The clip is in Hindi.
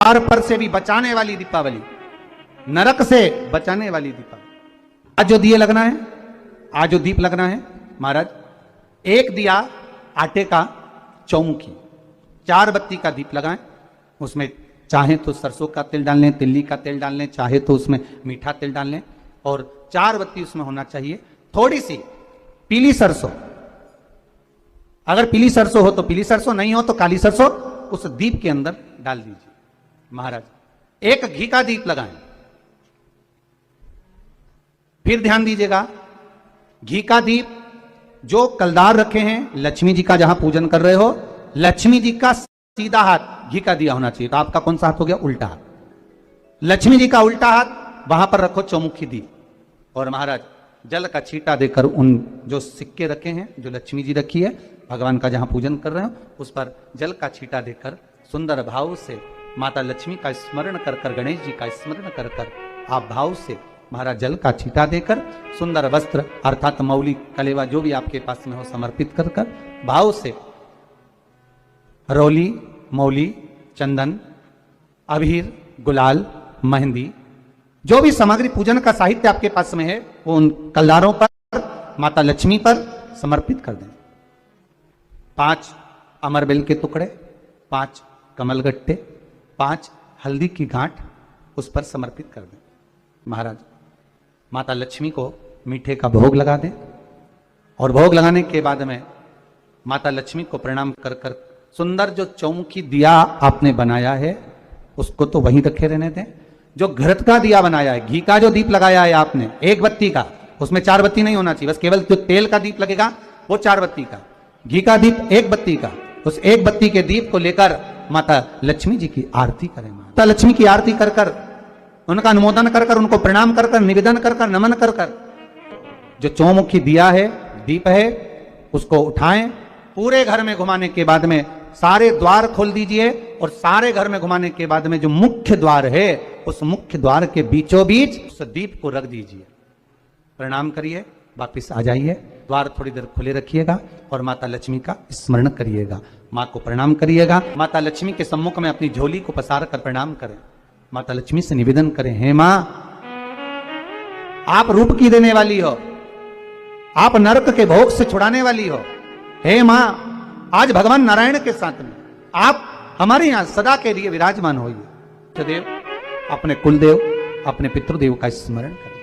द्वार पर से भी बचाने वाली दीपावली, नरक से बचाने वाली दीपावली। आज जो दिए लगना है, आज जो दीप लगना है महाराज, एक दिया आटे का चौमुखी, 4 बत्ती का दीप लगाएं। उसमें चाहे तो सरसों का तेल डाल लें, तिल्ली का तेल डाल लें, चाहे तो उसमें मीठा तेल डाल लें, और 4 बत्ती उसमें होना चाहिए। थोड़ी सी पीली सरसों, अगर पीली सरसों हो तो पीली सरसों, नहीं हो तो काली सरसों उस दीप के अंदर डाल दीजिए महाराज। एक घी का दीप लगाएं। फिर ध्यान दीजिएगा, घी का दीप जो कलदार रखे हैं, लक्ष्मी जी का जहां पूजन कर रहे हो, लक्ष्मी जी का सीधा हाथ घी का दिया होना चाहिए। तो आपका कौन सा हाथ हो गया? उल्टा हाथ। लक्ष्मी जी का उल्टा हाथ, वहां पर रखो चौमुखी दीप, और महाराज जल का छींटा देकर उन जो सिक्के रखे हैं, जो लक्ष्मी जी रखी है, भगवान का जहां पूजन कर रहे हो, उस पर जल का छींटा देकर सुंदर भाव से माता लक्ष्मी का स्मरण कर कर, गणेश जी का स्मरण कर कर, आप भाव से महाराज जल का छींटा देकर, सुंदर वस्त्र अर्थात मौली कलेवा जो भी आपके पास में हो समर्पित कर कर, भाव से रौली, मौली, चंदन, अबीर, गुलाल, मेहंदी, जो भी सामग्री पूजन का साहित्य आपके पास में है, वो उन कलदारों पर, माता लक्ष्मी पर समर्पित कर दें। 5 अमरबेल के टुकड़े, 5 कमलगट्टे, 5 हल्दी की गांठ उस पर समर्पित कर दें। महाराज माता लक्ष्मी को मीठे का भोग लगा दें, और भोग लगाने के बाद में माता लक्ष्मी को प्रणाम कर कर, सुंदर जो चौमुखी दिया आपने बनाया है उसको तो वहीं रखे रहने दें। जो घृत का दिया बनाया है, घी का जो दीप लगाया है आपने, 1 बत्ती का, उसमें 4 बत्ती नहीं होना चाहिए, बस केवल जो तेल का दीप लगेगा वो 4 बत्ती का, घी का दीप 1 बत्ती का, उस 1 बत्ती के दीप को लेकर माता लक्ष्मी जी की आरती करें। माता लक्ष्मी की आरती कर कर, उनका अनुमोदन कर कर, उनको प्रणाम कर कर, निवेदन कर कर, नमन कर कर, जो चौमुखी दिया है, दीप है, उसको उठाएं, पूरे घर में घुमाने के बाद में सारे द्वार खोल दीजिए, और सारे घर में घुमाने के बाद में जो मुख्य द्वार है, उस मुख्य द्वार के बीचों बीच उस दीप को रख दीजिए। प्रणाम करिए, वापिस आ जाइए, द्वार थोड़ी देर खुले रखिएगा और माता लक्ष्मी का स्मरण करिएगा, माँ को प्रणाम करिएगा। माता लक्ष्मी के सम्मुख में अपनी झोली को पसार कर प्रणाम करें। माता लक्ष्मी से निवेदन करें, हे मां, आप रूप की देने वाली हो, आप नरक के भोग से छुड़ाने वाली हो। हे मां, आज भगवान नारायण के साथ में आप हमारे यहां सदा के लिए विराजमान होइए। देव, अपने कुलदेव, अपने पितृदेव का स्मरण करें।